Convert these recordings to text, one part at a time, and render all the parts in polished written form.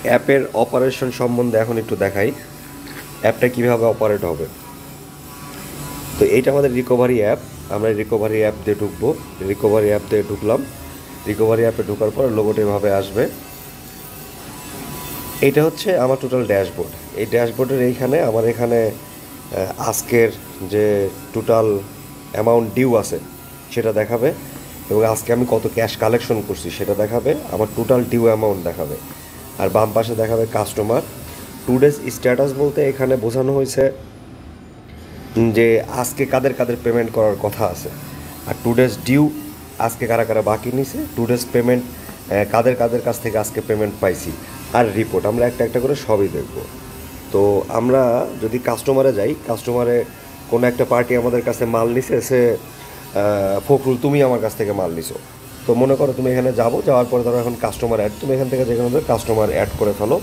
অ্যাপের অপারেশন সম্বন্ধে এখন একটু দেখাই, অ্যাপটা কীভাবে অপারেট হবে। তো এইটা আমাদের রিকভারি অ্যাপ। আমরা রিকভারি অ্যাপ দিয়ে ঢুকবো। রিকভারি অ্যাপ দিয়ে ঢুকলাম। রিকভারি অ্যাপে ঢোকার পর লোগোটা এভাবে আসবে। এইটা হচ্ছে আমার টোটাল ড্যাশবোর্ড। এই ড্যাশবোর্ডের আমার এখানে আজকের যে টোটাল অ্যামাউন্ট ডিউ আছে সেটা দেখাবে, এবং আজকে আমি কত ক্যাশ কালেকশন করছি সেটা দেখাবে, আমার টোটাল ডিউ অ্যামাউন্ট দেখাবে। আর বাম পাশে দেখাবে কাস্টমার টুডেজ স্ট্যাটাস, বলতে এখানে বোঝানো হয়েছে যে আজকে কাদের কাদের পেমেন্ট করার কথা আছে, আর টুডেজ ডিউ আজকে কারা কারা বাকি নিছে, টুডেজ পেমেন্ট কাদের কাদের কাছ থেকে আজকে পেমেন্ট পাইছি, আর রিপোর্ট আমরা একটা একটা করে সবই দেখব। তো আমরা যদি কাস্টমারে যাই, কাস্টমারে কোনো একটা পার্টি আমাদের কাছে মাল নিছে, সে ফখরুল তুমি আমার কাছ থেকে মাল নিছো। তো মনে করো তুমি এখানে যাওয়ার পরে ধরো এখন কাস্টমার অ্যাড, তুমি এখান থেকে যেখানে কাস্টমার অ্যাড করে ফেলো।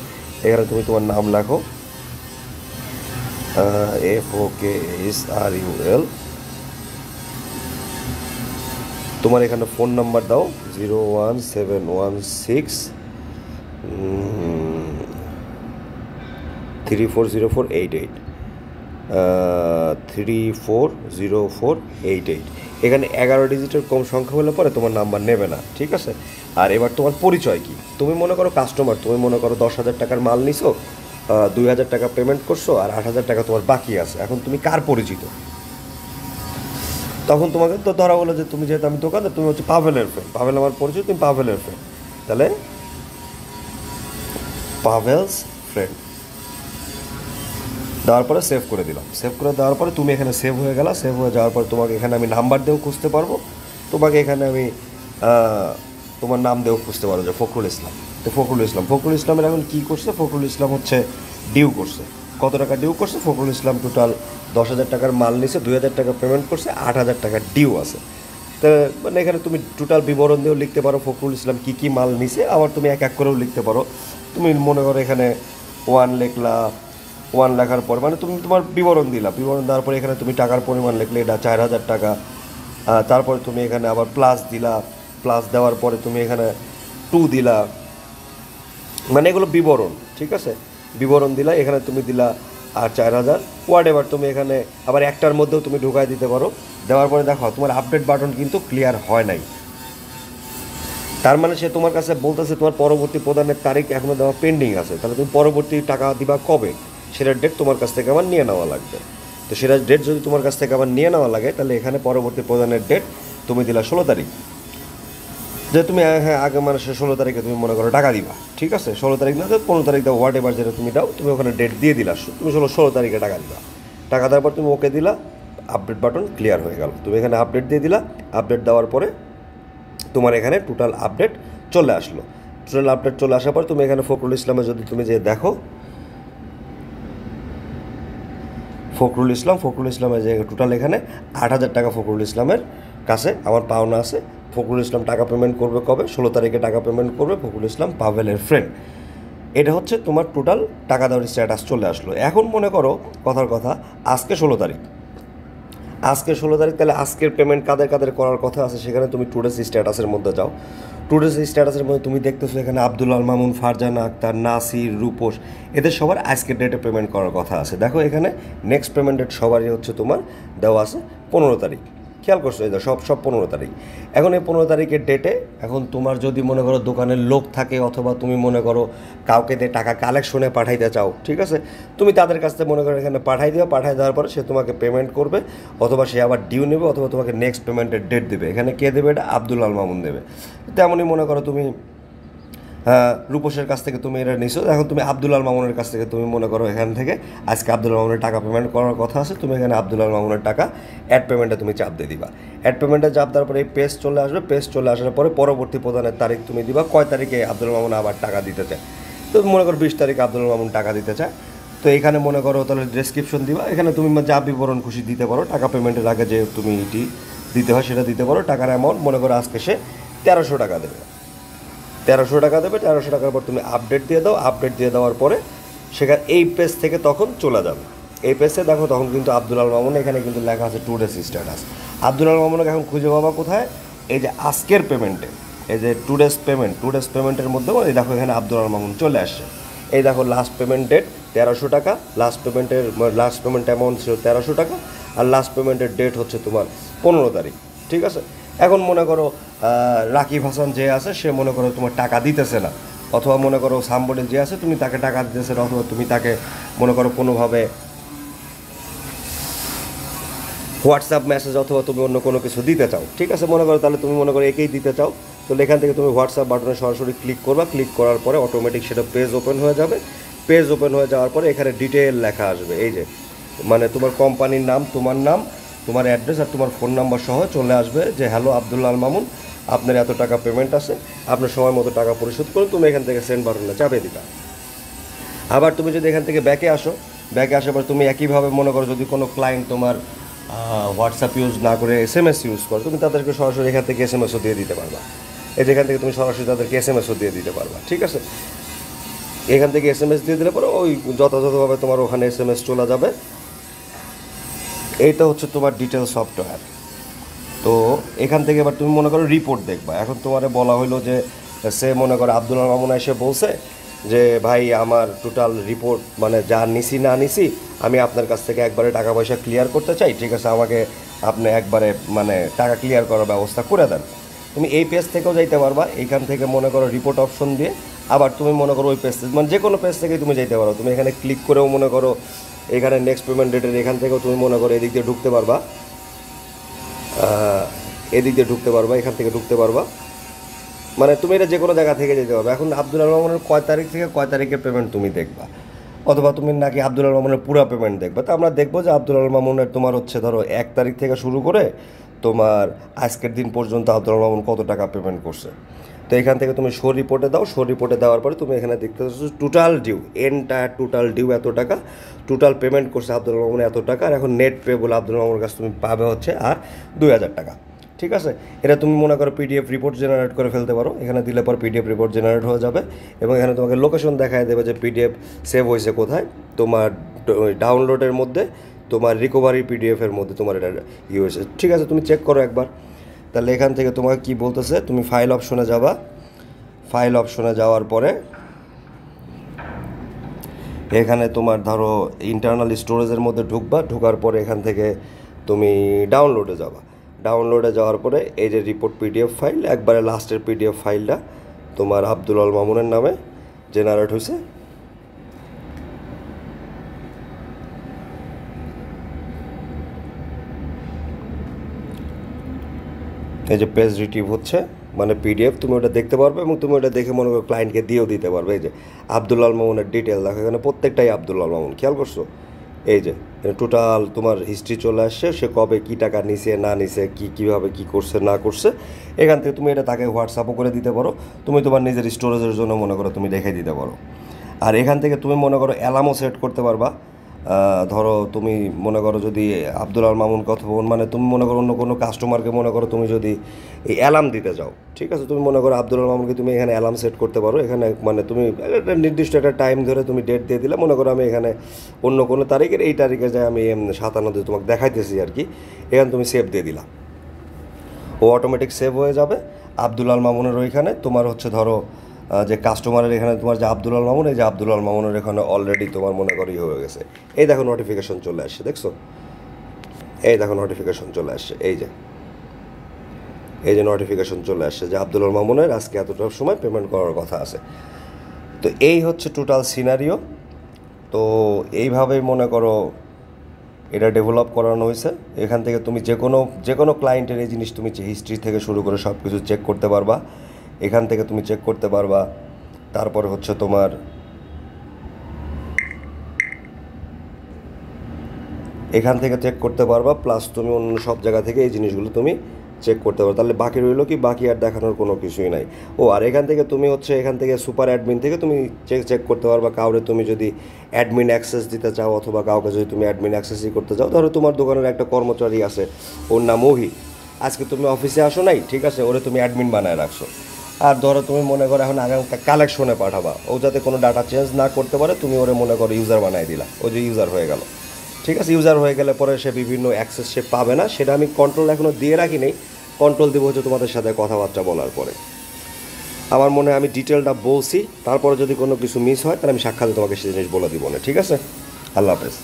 এখানে তুমি তোমার নাম লেখো, FOKSRUL। তোমার এখানে ফোন নাম্বার দাও 01716 340488, 340488। এখানে 11 ডিজিটের কম সংখ্যা হলে পরে তোমার নাম্বার নেবে না, ঠিক আছে। আর এবার তোমার পরিচয় কি, তুমি মনে করো কাস্টমার, তুমি মনে করো 10,000 টাকার মাল নিছো, 2,000 টাকা পেমেন্ট করছো, আর 8,000 টাকা তোমার বাকি আছে। এখন তুমি কার পরিচিত? তখন তোমাকে তো ধরা বলো যে তুমি যেহেতু আমি দোকানদার, তুমি হচ্ছে পাভেলের ফ্রেন্ড, পাভেল আমার পরিচিত, তুমি পাভেলের ফ্রেন্ড, তাহলে পাভেলস ফ্রেন্ড দেওয়ার পরে সেভ করে দিলাম। সেভ করে দেওয়ার পরে তুমি এখানে সেভ হয়ে গেলা। সেভ হয়ে যাওয়ার পরে তোমাকে এখানে আমি নাম্বার দিয়েও খুঁজতে পারবো, তোমাকে এখানে আমি তোমার নাম দিয়েও খুঁজতে পারবো যে ফখরুল ইসলাম। তো ফখরুল ইসলামের এখন কী করছে, ফখরুল ইসলাম হচ্ছে ডিউ করছে। কত টাকা ডিউ করছে? ফখরুল ইসলাম টোটাল 10,000 টাকার মাল নিছে, 2,000 টাকা পেমেন্ট করছে, 8,000 টাকা ডিউ আছে। তো মানে এখানে তুমি টোটাল বিবরণ দিয়েও লিখতে পারো ফখরুল ইসলাম কী কী মাল নিছে, আবার তুমি এক এক করেও লিখতে পারো। তুমি মনে করো এখানে 1 লিখলা, 1 লেখার পর মানে তুমি তোমার বিবরণ দিলা, বিবরণ দেওয়ার পরে এখানে তুমি টাকার পরিমাণ লিখলে, এটা 4,000 টাকা। তারপরে তুমি এখানে আবার প্লাস দিলা, প্লাস দেওয়ার পরে তুমি এখানে 2 দিলা, মানে এগুলো বিবরণ, ঠিক আছে। বিবরণ দিলা, এখানে তুমি দিলা আর 4,000 ওয়ার্ড। এবার তুমি এখানে আবার একটার মধ্যেও তুমি ঢুকাই দিতে পারো। দেওয়ার পরে দেখো তোমার আপডেট বাটন কিন্তু ক্লিয়ার হয় নাই, তার মানে সে তোমার কাছে বলতেছে তোমার পরবর্তী প্রদানের তারিখ এখনও দেওয়া পেন্ডিং আছে। তাহলে তুমি পরবর্তী টাকা দিবা কবে, সেটার ডেট তোমার কাছ থেকে আবার নিয়ে নেওয়া লাগবে। তো সেটার ডেট যদি তোমার কাছ থেকে আবার নিয়ে নেওয়া লাগে, তাহলে এখানে পরবর্তী প্রদানের ডেট তুমি দিলা 16 তারিখ, যে তুমি হ্যাঁ আগে মানুষের 16 তারিখে তুমি মনে করো টাকা দিবা, ঠিক আছে। 16 তারিখ না, 15 তারিখ দাও, হোয়াট এভার যেটা তুমি দাও, তুমি ওখানে ডেট দিয়ে দিলা, তুমি 16 তারিখে টাকা দিবা। টাকা দেওয়ার পর তুমি ওকে দিলা, আপডেট বাটন ক্লিয়ার হয়ে গেল। তুমি এখানে আপডেট দিয়ে দিলা। আপডেট দেওয়ার পরে তোমার এখানে টোটাল আপডেট চলে আসলো। টোটাল আপডেট চলে আসার পর তুমি এখানে ফখরুল ইসলামে যদি তুমি যে দেখো, ফখরুল ইসলামের যে টোটাল এখানে 8,000 টাকা ফখরুল ইসলামের কাছে আমার পাওনা আছে। ফখরুল ইসলাম টাকা পেমেন্ট করবে কবে? 16 তারিখে টাকা পেমেন্ট করবে। ফখরুল ইসলাম পাভেলের ফ্রেন্ড। এটা হচ্ছে তোমার টোটাল টাকা দেওয়ার স্ট্যাটাস চলে আসলো। এখন মনে করো কথার কথা, আজকে 16 তারিখ, তাহলে আজকের পেমেন্ট কাদের কাদের করার কথা আছে সেখানে তুমি টুডেস স্ট্যাটাসের মধ্যে যাও। টুডেস স্ট্যাটাসের মধ্যে তুমি দেখতেছো এখানে আব্দুল আল মামুন, ফারজানা আক্তার, নাসির, রূপোস, এদের সবার আজকের ডেটে পেমেন্ট করার কথা আছে। দেখো এখানে নেক্সট পেমেন্ট ডেট সবারই হচ্ছে তোমার দেওয়া আছে 15 তারিখ। খেয়াল করছো, এই সব 15 তারিখ। এখন এই 15 তারিখের ডেটে এখন তোমার যদি মনে করো দোকানের লোক থাকে, অথবা তুমি মনে করো কাউকে দিয়ে টাকা কালেকশনে পাঠাইতে চাও, ঠিক আছে, তুমি তাদের কাছ থেকে মনে করো এখানে পাঠাই দিও। পাঠাই দেওয়ার পরে সে তোমাকে পেমেন্ট করবে, অথবা সে আবার ডিউ নেবে, অথবা তোমাকে নেক্সট পেমেন্টের ডেট দেবে। এখানে কে দেবে? এটা আব্দুল আল মামুন দেবে। তেমনই মনে করো তুমি রূপসের কাছ থেকে তুমি এটা নিছো, এখন তুমি আব্দুল আল মামুনের কাছ থেকে তুমি মনে করো এখান থেকে আজকে আব্দুল আল মামুনের টাকা পেমেন্ট করার কথা আছে, তুমি এখানে আব্দুল আল মামুনের টাকা অ্যাড পেমেন্টে তুমি চাপ দিয়ে দিবা। অ্যাড পেমেন্টে চাপ দেওয়ার পরে এই পেজ চলে আসবে। পেজ চলে আসার পরে পরবর্তী প্রদানের তারিখ তুমি দিবা, কয় তারিখে আব্দুল মামুন আবার টাকা দিতে চায়। তো মনে করো 20 তারিখে আব্দুল মামুন টাকা দিতে চায়। তো এখানে মনে করো তাহলে ডেসক্রিপশন দিবা, এখানে তুমি যা বিবরণ খুশি দিতে পারো। টাকা পেমেন্টের আগে যে তুমি এটি দিতে হয় সেটা দিতে পারো। টাকার অ্যামাউন্ট মনে করো আজকে সে 1300 টাকা দেবে, 1300 টাকা দেবে। 1300 টাকার পর তুমি আপডেট দিয়ে দাও। আপডেট দিয়ে দেওয়ার পরে সেখানে এই পেজ থেকে তখন চলে যাবে। এই পেজে দেখো তখন কিন্তু আব্দুল আল মামুন এখানে কিন্তু লেখা আছে টুডেস স্ট্যাটাস। আব্দুল আল মামুনকে এখন খুঁজে পাবা কোথায়? এই যে আজকের পেমেন্টে, এই যে টুডেস পেমেন্টের মধ্যে এই দেখো এখানে আব্দুল আল মামুন চলে আসছে। এই দেখো লাস্ট পেমেন্ট ডেট 1300 টাকা, লাস্ট পেমেন্ট অ্যামাউন্ট ছিল 1300 টাকা, আর লাস্ট পেমেন্টের ডেট হচ্ছে তোমার 15 তারিখ। ঠিক আছে, এখন মনে করো রাকিব হাসান যে আছে সে মনে করো তোমার টাকা দিতেছে না, অথবা মনে করো সামবডি যে আছে তুমি তাকে টাকা দিতেছে না, অথবা তুমি তাকে মনে করো কোনোভাবে হোয়াটসঅ্যাপ মেসেজ অথবা তুমি অন্য কোনো কিছু দিতে চাও। ঠিক আছে, মনে করো তাহলে তুমি মনে করো একেই দিতে চাও, তো এখান থেকে তুমি হোয়াটসঅ্যাপ বাটনে সরাসরি ক্লিক করবা, ক্লিক করার পরে অটোমেটিক সেটা পেজ ওপেন হয়ে যাবে। পেজ ওপেন হয়ে যাওয়ার পরে এখানে ডিটেল লেখা আসবে, এই যে মানে তোমার কোম্পানির নাম, তোমার অ্যাড্রেস আর তোমার ফোন নাম্বার সহ চলে আসবে যে হ্যালো আব্দুল আল মামুন, আপনার এত টাকা পেমেন্ট আছে, আপনার সময় মতো টাকা পরিশোধ করুন। তুমি এখান থেকে সেন্ড বাটনে চাপিয়ে দিবা। আবার তুমি যদি এখান থেকে ব্যাকে আসার পর তুমি একইভাবে মনে করো যদি কোনো ক্লায়েন্ট তোমার হোয়াটসঅ্যাপ ইউজ না করে SMS ইউজ করো, তুমি তাদেরকে সরাসরি এখান থেকে SMS দিয়ে দিতে পারবা। এই যেখান থেকে তুমি সরাসরি তাদেরকে SMS দিয়ে দিতে পারবা। ঠিক আছে, এখান থেকে SMS দিয়ে দিলে পরে ওই যথাযথভাবে তোমার ওখানে SMS চলে যাবে। এইটা হচ্ছে তোমার ডিটেল সফটওয়্যার। তো এখান থেকে এবার তুমি মনে করো রিপোর্ট দেখবা। এখন তোমার বলা হলো যে সে মনে করো আব্দুল আল মামুন এসে বলছে যে ভাই আমার টোটাল রিপোর্ট মানে যা নিছি না নিছি আমি আপনার কাছ থেকে একবারে টাকা পয়সা ক্লিয়ার করতে চাই। ঠিক আছে, আমাকে আপনি একবারে মানে টাকা ক্লিয়ার করার ব্যবস্থা করে দেন। তুমি এই পেজ থেকেও যাইতে পারবা, এইখান থেকে মনে করো রিপোর্ট অপশন দিয়ে আবার তুমি মনে করো ওই পেজ মানে যে কোনো পেজ থেকেই তুমি যাইতে পারো। তুমি এখানে ক্লিক করেও মনে করো এখানে নেক্সট পেমেন্ট ডেটের এখান থেকেও তুমি মনে করো এদিক দিয়ে ঢুকতে পারবা, এখান থেকে ঢুকতে পারবা, মানে তুমি এটা যে কোনো জায়গা থেকে যেতে পারবে। এখন আব্দুল আল মামুনের কয় তারিখ থেকে কয় তারিখের পেমেন্ট তুমি দেখবা, অথবা তুমি নাকি আব্দুল আল মামুনের পুরো পেমেন্ট দেখবা। তো আমরা দেখবো যে আব্দুল আল মামুনের তোমার হচ্ছে ধরো 1 তারিখ থেকে শুরু করে তোমার আজকের দিন পর্যন্ত আব্দুল আল মামুন কত টাকা পেমেন্ট করছে। তো এখান থেকে তুমি শো রিপোর্টে দাও, শো রিপোর্টে দেওয়ার পরে তুমি এখানে দেখতে পাচ্ছ টোটাল ডিউ, টোটাল ডিউ এত টাকা, টোটাল পেমেন্ট করছে আব্দুল মামুন এত টাকা। আর এখন নেট পে বলে আব্দুল মামুনের কাছে তুমি পাবে হচ্ছে আর 2000 টাকা। ঠিক আছে, এটা তুমি মনে করো PDF রিপোর্ট জেনারেট করে ফেলতে পারো। এখানে দিলে পর PDF রিপোর্ট জেনারেট হয়ে যাবে এবং এখানে তোমাকে লোকেশন দেখায় দেবে যে PDF সেভ হয়েছে কোথায়, তোমার ডাউনলোডের মধ্যে, তোমার রিকভারি PDFের মধ্যে তোমার এটা হয়েছে। ঠিক আছে, তুমি চেক করো একবার। তাহলে এখান থেকে তোমাকে কি বলতেছে, তুমি ফাইল অপশনে যাবা, ফাইল অপশনে যাওয়ার পরে এখানে তোমার ধরো ইন্টারনাল স্টোরেজের মধ্যে ঢুকবা, ঢোকার পরে এখান থেকে তুমি ডাউনলোডে যাবা, ডাউনলোডে যাওয়ার পরে এই যে রিপোর্ট PDF ফাইল, একবারে লাস্টের PDF ফাইলটা তোমার আব্দুল আল মামুনের নামে জেনারেট হয়েছে। এই যে পেজ রিটিভ হচ্ছে মানে PDF, তুমি ওটা দেখতে পারবে এবং তুমি ওটা দেখে মনে করো ক্লায়েন্টকে দিয়েও দিতে পারবে। এই যে আব্দুল আল মামুনের ডিটেল দেখো, এখানে প্রত্যেকটাই আব্দুল আল মামুন, খেয়াল করছো? এই যে টোটাল তোমার হিস্ট্রি চলে আসছে, সে কবে কী টাকা নিছে না নিছে, কীভাবে কী করছে না করছে। এখান থেকে তুমি এটা তাকে হোয়াটসঅ্যাপও করে দিতে পারো, তুমি তোমার নিজের স্টোরেজের জন্য মনে করো তুমি রেখে দিতে পারো। আর এখান থেকে তুমি মনে করো অ্যালার্মও সেট করতে পারবা। ধরো তুমি মনে করো যদি আব্দুল আল মামুন কথা মানে তুমি মনে করো অন্য কোনো কাস্টমারকে মনে করো তুমি যদি এই অ্যালার্ম দিতে চাও, ঠিক আছে, তুমি মনে করো আব্দুল আল মামুনকে তুমি এখানে অ্যালার্ম সেট করতে পারো। এখানে মানে তুমি একটা নির্দিষ্ট একটা টাইম ধরে তুমি ডেট দিয়ে দিলে, মনে করো আমি এখানে অন্য কোনো তারিখের এই তারিখে যাই আমি 57 তোমাকে দেখাইতেছি আর কি, এখানে তুমি সেভ দিয়ে দিলা, ও অটোমেটিক সেভ হয়ে যাবে আব্দুল আল মামুনের ওইখানে। তোমার হচ্ছে ধরো যে কাস্টমারের এখানে তোমার যে আব্দুল আল মামুন, এই যে আব্দুল আল মামুনের এখানে অলরেডি তোমার মনে করি হয়ে গেছে। এই দেখো নোটিফিকেশন চলে আসছে, দেখছো? এই দেখো নোটিফিকেশন চলে আসছে, এই যে নোটিফিকেশন চলে আসছে যে আব্দুল আল মামুনের আজকে এতটা সময় পেমেন্ট করার কথা আছে। তো এই হচ্ছে টোটাল সিনারিও। তো এইভাবেই মনে করো এটা ডেভেলপ করানো হয়েছে। এখান থেকে তুমি যে কোনো ক্লায়েন্টের এই জিনিস তুমি হিস্ট্রি থেকে শুরু করে সব কিছু চেক করতে পারবা, এখান থেকে তুমি চেক করতে পারবা। তারপরে হচ্ছে তোমার এখান থেকে চেক করতে পারবা, প্লাস তুমি অন্য সব জায়গা থেকে এই জিনিসগুলো তুমি চেক করতে পারো। তাহলে বাকি রইলো কি, বাকি আর দেখানোর কোনো কিছুই নাই। ও আর এখান থেকে তুমি হচ্ছে এখান থেকে সুপার অ্যাডমিন থেকে তুমি চেক করতে পারবা। কাউরে তুমি যদি অ্যাডমিন অ্যাক্সেস দিতে চাও, অথবা কাউকে যদি তুমি অ্যাডমিন অ্যাক্সেসই করতে চাও, ধরো তোমার দোকানের একটা কর্মচারী আছে, ওর নাম ওহি, আজকে তুমি অফিসে আসো নাই, ঠিক আছে, ওরে তুমি অ্যাডমিন বানায় রাখছো। আর ধরো তুমি মনে করো এখন আগামীকাল কালেকশনে পাঠাবা, ও যাতে কোনো ডাটা চেঞ্জ না করতে পারে, তুমি ওরে মনে করো ইউজার বানাই দিলা, ও যে ইউজার হয়ে গেল, ঠিক আছে। ইউজার হয়ে গেলে পরে সে বিভিন্ন অ্যাক্সেস সে পাবে না, সেটা আমি কন্ট্রোল এখনও দিয়ে রাখি নেই, কন্ট্রোল দেবো হচ্ছে তোমাদের সাথে কথাবার্তা বলার পরে। আমার মনে হয় আমি ডিটেলটা বলছি, তারপরে যদি কোনো কিছু মিস হয় তাহলে আমি সাক্ষাৎ তোমাকে সেই জিনিস বলে দিব না, ঠিক আছে? আল্লাহ হাফেজ।